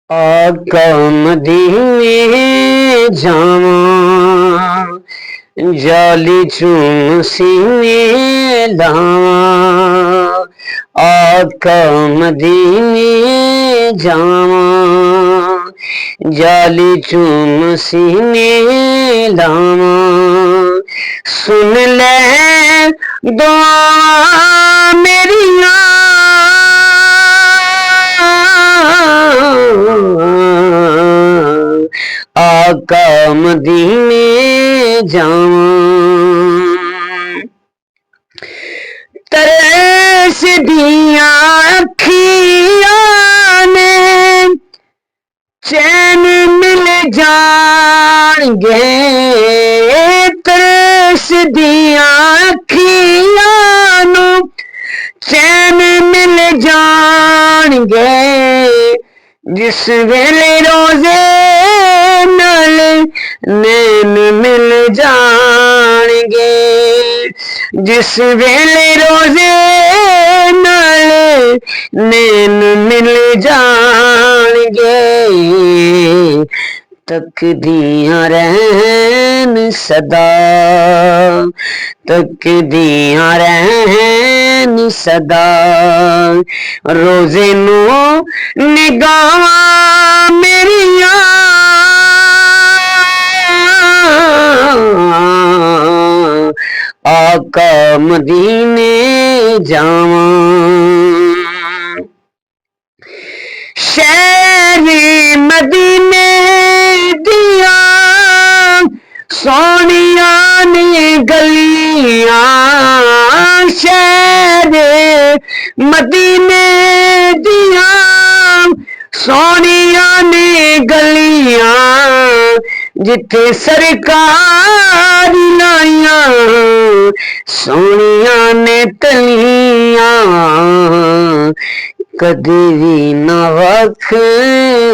आका मदीने जावां, जाली चूम सीने लावां। आका मदीने जावां, जाली चूम सीने लावां। सुन ले दुआ मेरियां, आका मदीने जावां। तरस दिया अखियां ने चैन मिल जाएंगे, तरस दिया अखियां नू चैन मिल जाएंगे। जिस वेले रोजे नाल नैन मिल जाएंगे, जिस वेले रोजे नाल नैन मिल जाएंगे। तकदियां रहन सदा, तकदियां रहन सदा, रोजे नू निगाहां मेरियां, आका मदीने जावां। शहर मदीने दिया सोनिया ने गलियां, शहर मदीने दिया सोनिया ने गलियां, जिथे सरकार लाइयां सोनिया ने तलियां। कदे भी ना वख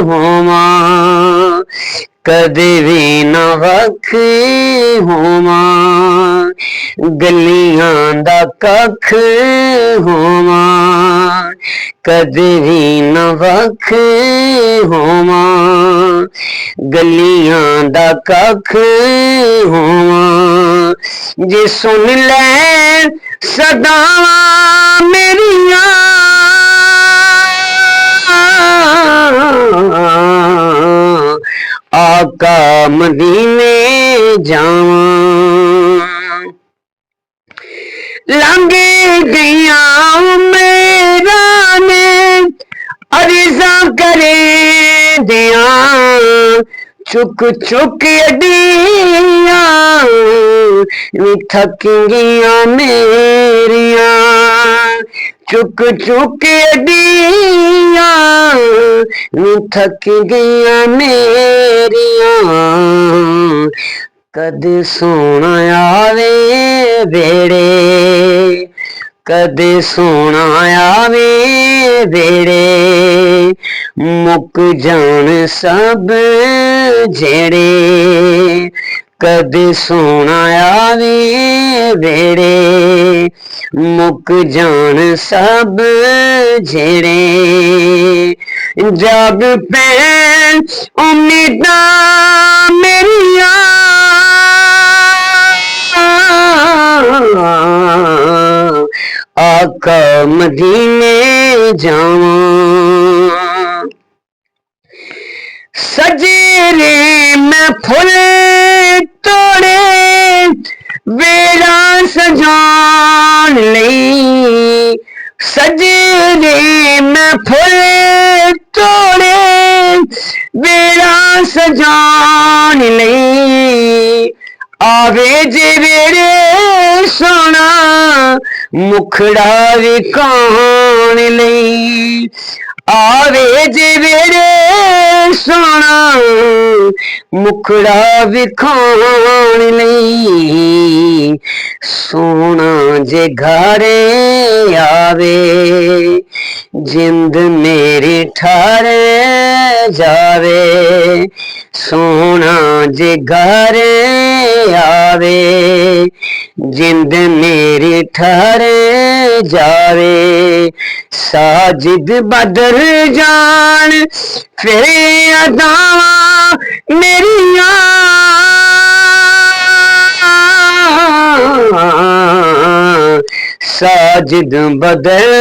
होवां, कदे भी ना वख होवां, गलियां दा कख होवां, कदे भी ना वख होवां, गलियां दा कख होवां। जे सुन ले सदावां मेरियां, आका मदीने जावां। लंघे गईया मेरा ने अर्ज़ा करे दिया, चुक चुक अडियां थक गईया मेरियां, चुक चुक अडियां थक गईया मेरियां। कद सोना आवे बेड़े, कद सोना आवे बेड़े, मुक जान सब जेड़े। कद सोना आवे बेड़े, मुक जान सब जेड़े। जग पैन उम्मीदां मेरियां, आका मदीने जावां। सजेरे मैं फुल तोड़े वेड़ा सजान लई, सजेरे मैं फुल तोड़े वेड़ा सजान लई। आवे जे वेड़े सोना मुखड़ा विखान लई, आवे जे वेड़े सोना मुखड़ा विखान लई। सोना जे घरे आवे जिंद मेरी ठहर जावे, सोना जे घरे आवे जिंद मेरी ठहर जावे साजिद बदल जान फिर अदावां मेरियां साजिद बदल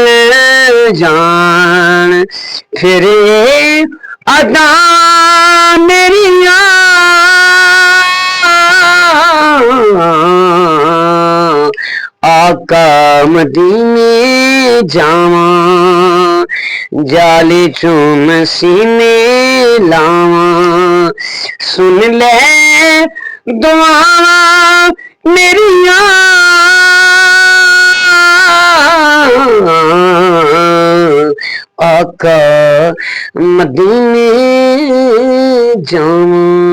जान फिर अदा मेरियां आका मदीने जावां जाली चूम सीने लावां सुन ले दुआवां मेरियां आका मदीने जावां।